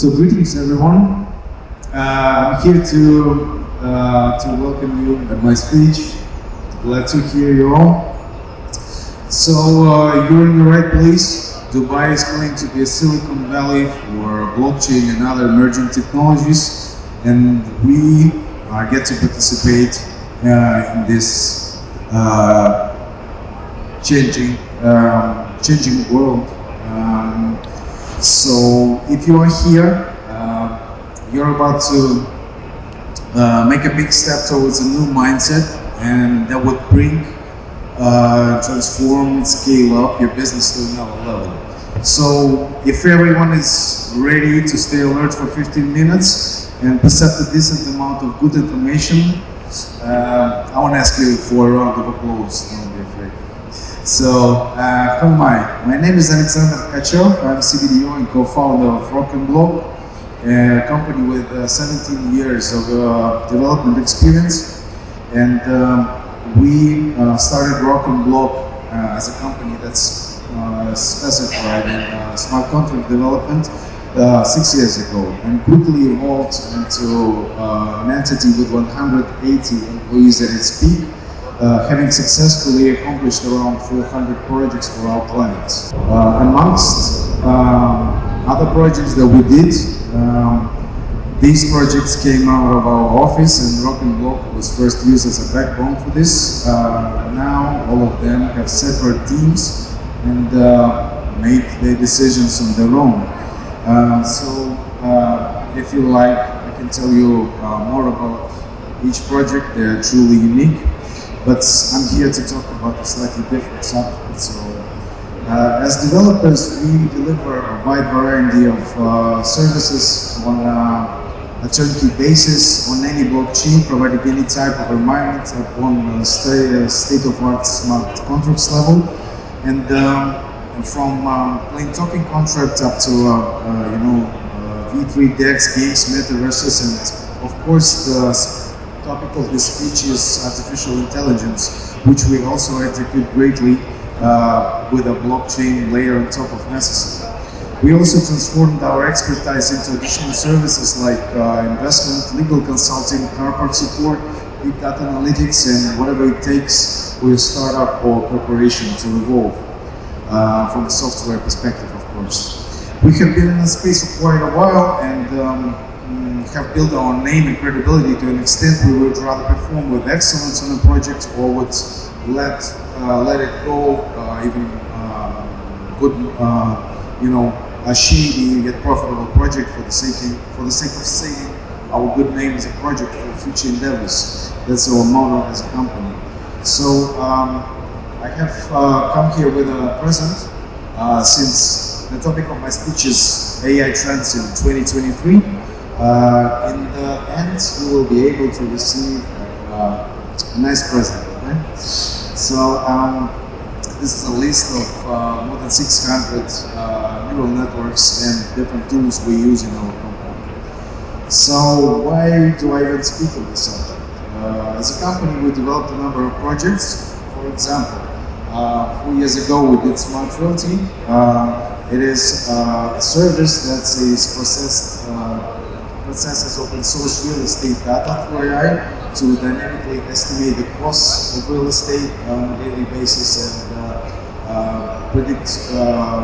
So greetings everyone. I'm here to welcome you at my speech. Glad to hear you all. So you're in the right place. Dubai is going to be a Silicon Valley for blockchain and other emerging technologies, and we get to participate in this changing world. So if you are here, you're about to make a big step towards a new mindset, and that would bring, transform, scale up your business to another level. So if everyone is ready to stay alert for 15 minutes and accept a decent amount of good information, I want to ask you for a round of applause. Don't be afraid. So, who am I? My name is Aleksandr Tkachev. I'm CBDO and co-founder of Rock & Block, a company with 17 years of development experience. And we started Rock & Block as a company that's specified in smart contract development 6 years ago, and quickly evolved into an entity with 180 employees at its peak, having successfully accomplished around 400 projects for our clients. Amongst other projects that we did, these projects came out of our office, and Rock & Block was first used as a backbone for this. Now all of them have separate teams and make their decisions on their own. So if you like, I can tell you more about each project. They're truly unique, but I'm here to talk about a slightly different subject. So as developers, we deliver a wide variety of services on a turnkey basis on any blockchain, providing any type of environment on state-of-art smart contracts level, and from plain token contracts up to V3 DEX, games, metaverses, and of course the topic of this speech is artificial intelligence, which we also execute greatly with a blockchain layer on top of necessary. We also transformed our expertise into additional services like investment, legal consulting, car park support, big data analytics, and whatever it takes for a startup or corporation to evolve from the software perspective, of course. We have been in the space for quite a while and have built our name and credibility to an extent we would rather perform with excellence on a project or would let it go, even good, a shady yet profitable project for the sake of saying our good name as a project for future endeavors. That's our motto as a company. So I have come here with a present, since the topic of my speech is AI trends in 2023. In the end, you will be able to receive a nice present. Okay? So this is a list of more than 600 neural networks and different tools we use in our company. So why do I even speak on this subject? As a company, we developed a number of projects. For example, 4 years ago we did Smart Realty. It is a service that processes open source real estate data through AI to dynamically estimate the costs of real estate on a daily basis and predict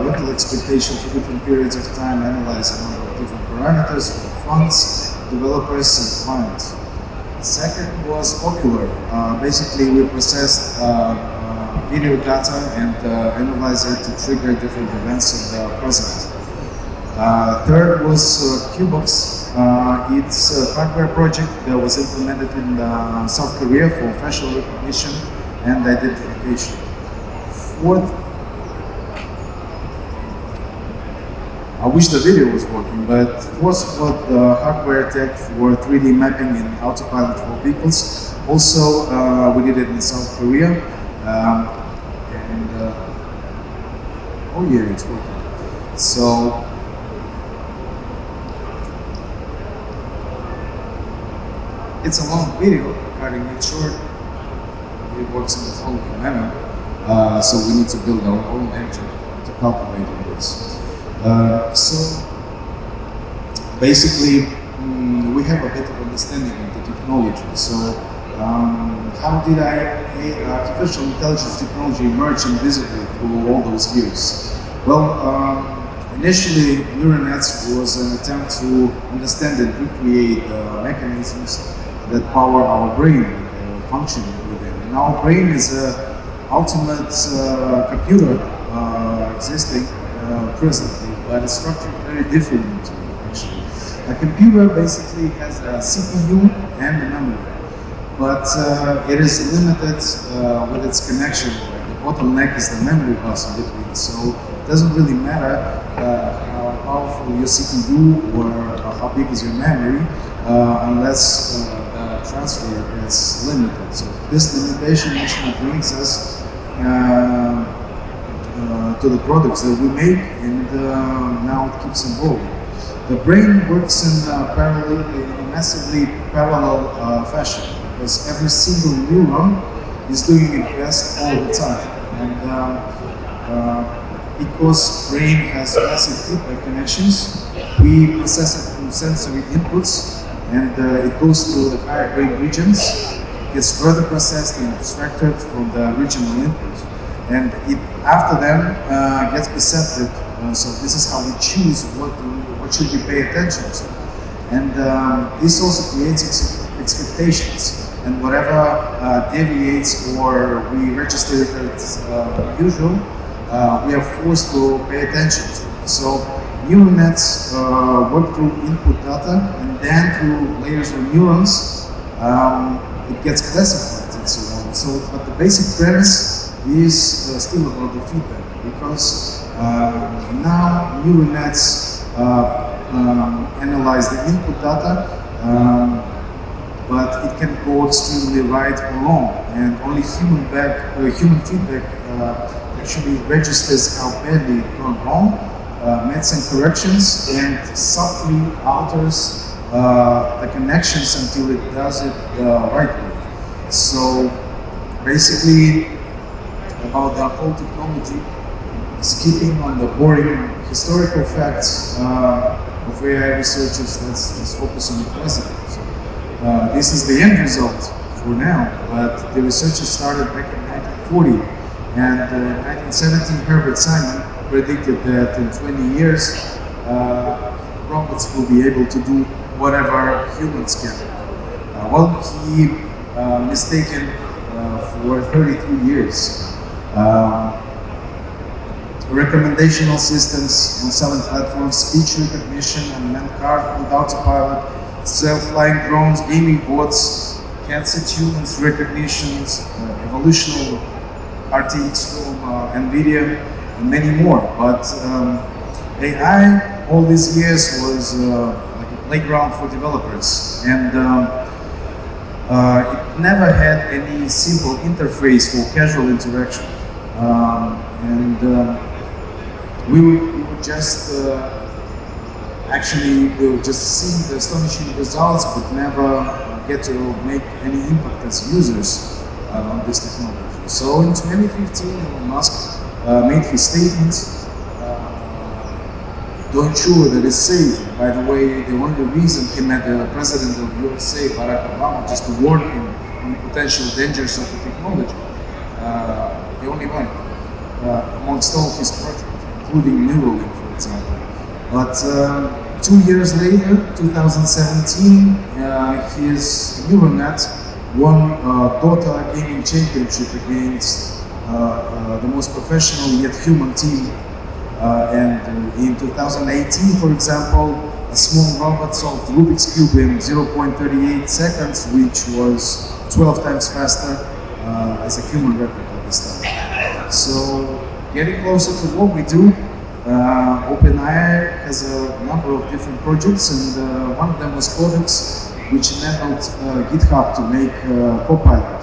rental expectations for different periods of time, analyze a number of different parameters for funds, developers, and clients. Second was Ocular. Basically, we processed video data and analyze it to trigger different events in the present. Third was Qbox. It's a hardware project that was implemented in South Korea for facial recognition and identification. Fourth, I wish the video was working, but fourth was the hardware tech for 3D mapping in autopilot for vehicles. Also, we did it in South Korea. Oh yeah, it's working. So, it's a long video, cutting it short. It works in the following manner. So we need to build our own engine to calculate on this. So basically we have a bit of understanding of the technology. So how did artificial intelligence technology emerge invisibly through all those years? Well, initially, neural nets was an attempt to understand and recreate the mechanisms that power our brain, functioning within. And our brain is an ultimate computer existing presently, but it's structured very differently actually. A computer basically has a CPU and a memory, but it is limited with its connection. The bottleneck is the memory bus in between, so it doesn't really matter how powerful your CPU or how big is your memory unless the transfer is limited. So this limitation actually brings us to the products that we make, and now it keeps evolving. The brain works in massively parallel fashion, because every single neuron is doing its best all the time. And because brain has massive feedback connections, we process it through sensory inputs, and it goes through the higher brain regions, gets further processed and abstracted from the original input, and it after them gets percepted. So this is how we choose what should we pay attention to, and this also creates expectations, and whatever deviates or we register it as usual, we are forced to pay attention to. So neural nets work through input data, and then through layers of neurons, it gets classified and so on. So, but the basic premise is still about the feedback, because now neural nets analyze the input data, but it can go extremely right or wrong, and only human feedback actually registers how badly it gone wrong, makes some corrections, and subtly alters the connections until it does it the right way. So basically, about the whole technology, skipping on the boring historical facts of AI researchers, let's focus on the present. So, this is the end result for now, but the researchers started back in 1940, and in 1970 Herbert Simon predicted that in 20 years robots will be able to do whatever humans can. Well, he mistaken for 33 years. Recommendational systems on selling platforms, speech recognition, unmanned cars with autopilot, self-flying drones, gaming bots, cats humans recognitions, evolutional RTX from NVIDIA, and many more. But AI all these years was like a playground for developers, and it never had any simple interface for casual interaction. We would just we would just see the astonishing results, but never get to make any impact as users on this technology. So in 2015, Elon Musk made his statements to ensure that it's safe. By the way, the only reason he met the president of USA, Barack Obama, just to warn him on the potential dangers of the technology. The only one amongst all his projects, including Neuralink, for example. But 2 years later, 2017, his neural net won Dota gaming championship against the most professional yet human team. And in 2018, for example, a small robot solved Rubik's Cube in 0.38 seconds, which was 12 times faster as a human record at this time. So, getting closer to what we do, OpenAI has a number of different projects, and one of them was Codex, which enabled GitHub to make Copilot.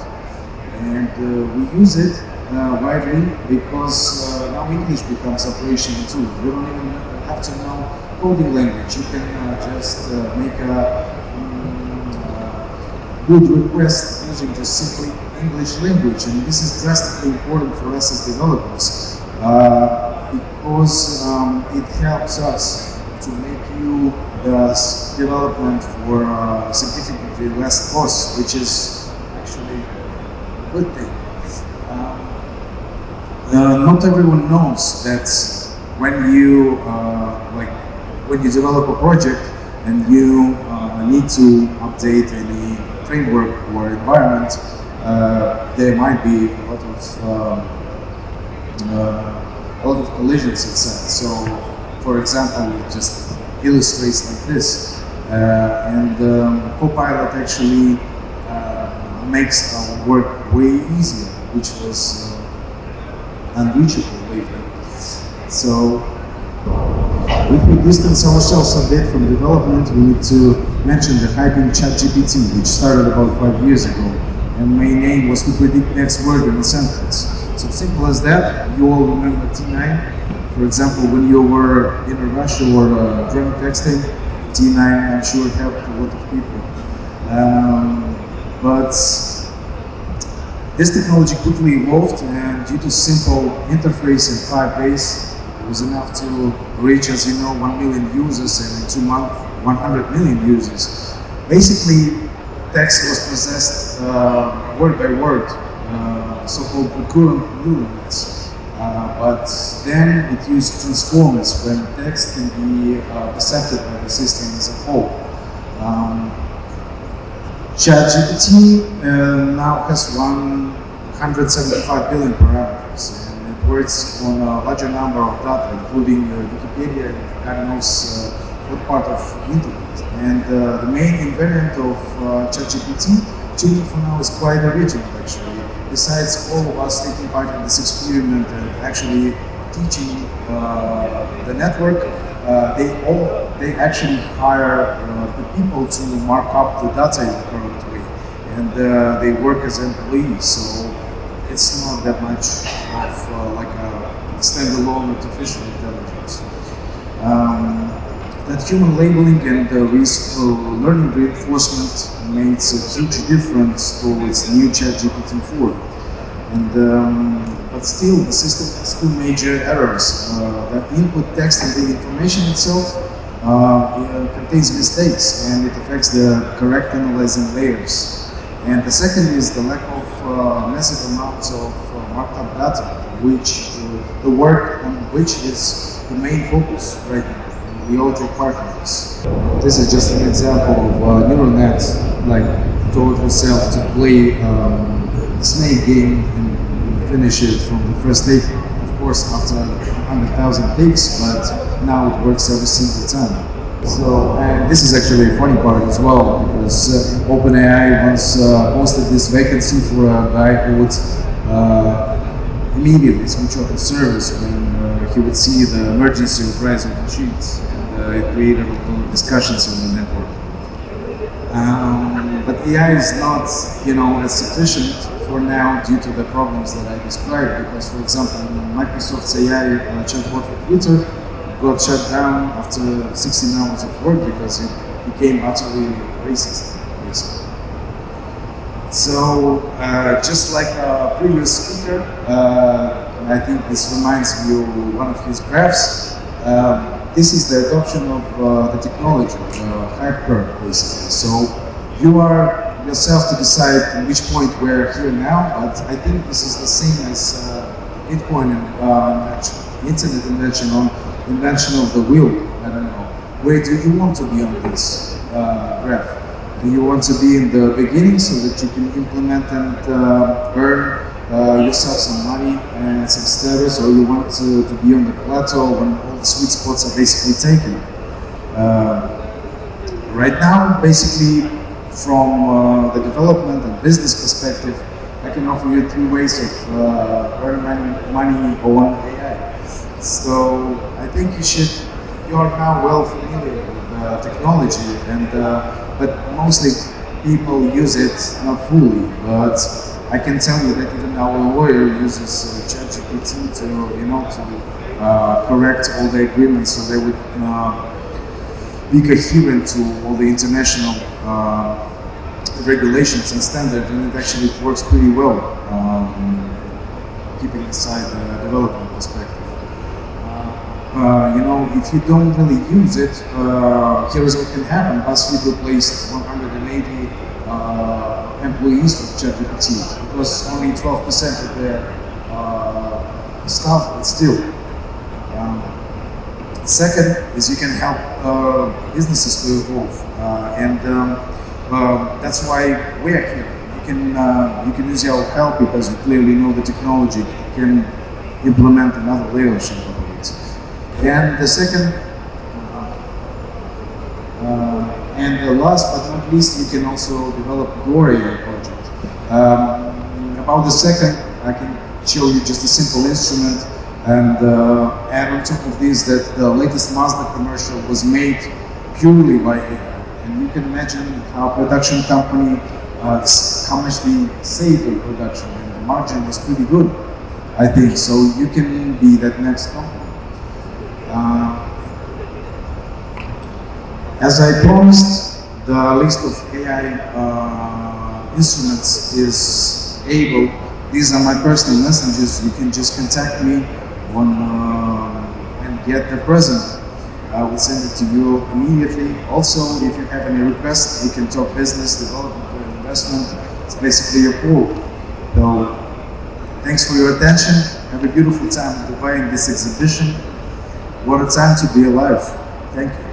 And we use it widely because now English becomes operational too. You don't even have to know coding language. You can just make a good request using just simply English language, and this is drastically important for us as developers because it helps us to make you development for significantly less cost, which is actually a good thing. Not everyone knows that when you when you develop a project and you need to update any framework or environment, there might be a lot of collisions inside. So, for example, it just illustrates like this, and Copilot actually makes our work way easier, which was unreachable lately. So, if we distance ourselves a bit from development, we need to mention the hyping ChatGPT, which started about 5 years ago, and my name was to predict next word in a sentence. So simple as that. You all remember T9. For example, when you were in a rush or drunk texting, T9, I'm sure, helped a lot of people. But this technology quickly evolved, and due to simple interface in 5 days, it was enough to reach, as you know, 1 million users, and in 2 months, 100 million users. Basically, text was processed word by word, so-called recurrent neural nets. But then it used transformers when text can be perceived by the system as a whole. ChatGPT now has 175 billion parameters, and it works on a larger number of data, including Wikipedia and God knows what part of internet. And the main invariant of ChatGPT, tuning for now, is quite original actually. Besides all of us taking part in this experiment and actually teaching the network, they actually hire the people to mark up the data in the correct way, and they work as employees. So it's not that much of like a standalone artificial intelligence. That human labeling and learning reinforcement makes a huge difference towards new ChatGPT 4. But still, the system has 2 major errors. The input text and the information itself contains mistakes, and it affects the correct analyzing layers. And the second is the lack of massive amounts of marked up data, which the work on which is the main focus right now. We all take part in this. This is just an example of a neural net, like, taught herself to play the snake game and finish it from the first take. Of course, after 100,000 takes, but now it works every single time. So, and this is actually a funny part as well, because OpenAI once posted this vacancy for a guy who would immediately switch off the service when he would see the emergency of rising machines. It created a lot of discussions on the network. But AI is not, as sufficient for now due to the problems that I described. Because, for example, Microsoft's AI chatbot for Twitter got shut down after 16 hours of work because it became utterly racist, basically. So, just like a previous speaker, I think this reminds me of one of his graphs. This is the adoption of the technology, the hype curve, basically. So you are yourself to decide at which point we're here now, but I think this is the same as Bitcoin invention, internet invention, or invention of the wheel. I don't know. Where do you want to be on this graph? Do you want to be in the beginning so that you can implement and earn yourself some money and some status, or you want to be on the plateau when all the sweet spots are basically taken? Right now, basically, from the development and business perspective, I can offer you 3 ways of earning money on AI. So I think you are now well familiar with technology, and but mostly people use it not fully. But I can tell you that even our lawyer uses ChatGPT to correct all the agreements so they would be coherent to all the international regulations and standards, and it actually works pretty well, keeping aside the development perspective. if you don't really use it, here's what can happen. BuzzFeed replaced 180 employees with ChatGPT because only 12% of their staff, but still. Second is you can help businesses to evolve, and that's why we are here. You can use our help because you clearly know the technology, can implement another layer of it. And the second, and the last but not least, you can also develop your AI project. About the second, I can show you just a simple instrument, and add on top of this that the latest Mazda commercial was made purely by AI. And you can imagine how a production company, how much they saved in production, and the margin was pretty good, I think. So you can be that next company. As I promised, the list of AI instruments is able. These are my personal messages. You can just contact me and get the present. I will send it to you immediately. Also, if you have any requests, we can talk business, development, or investment. It's basically your call. So, thanks for your attention. Have a beautiful time in Dubai in this exhibition. What a time to be alive. Thank you.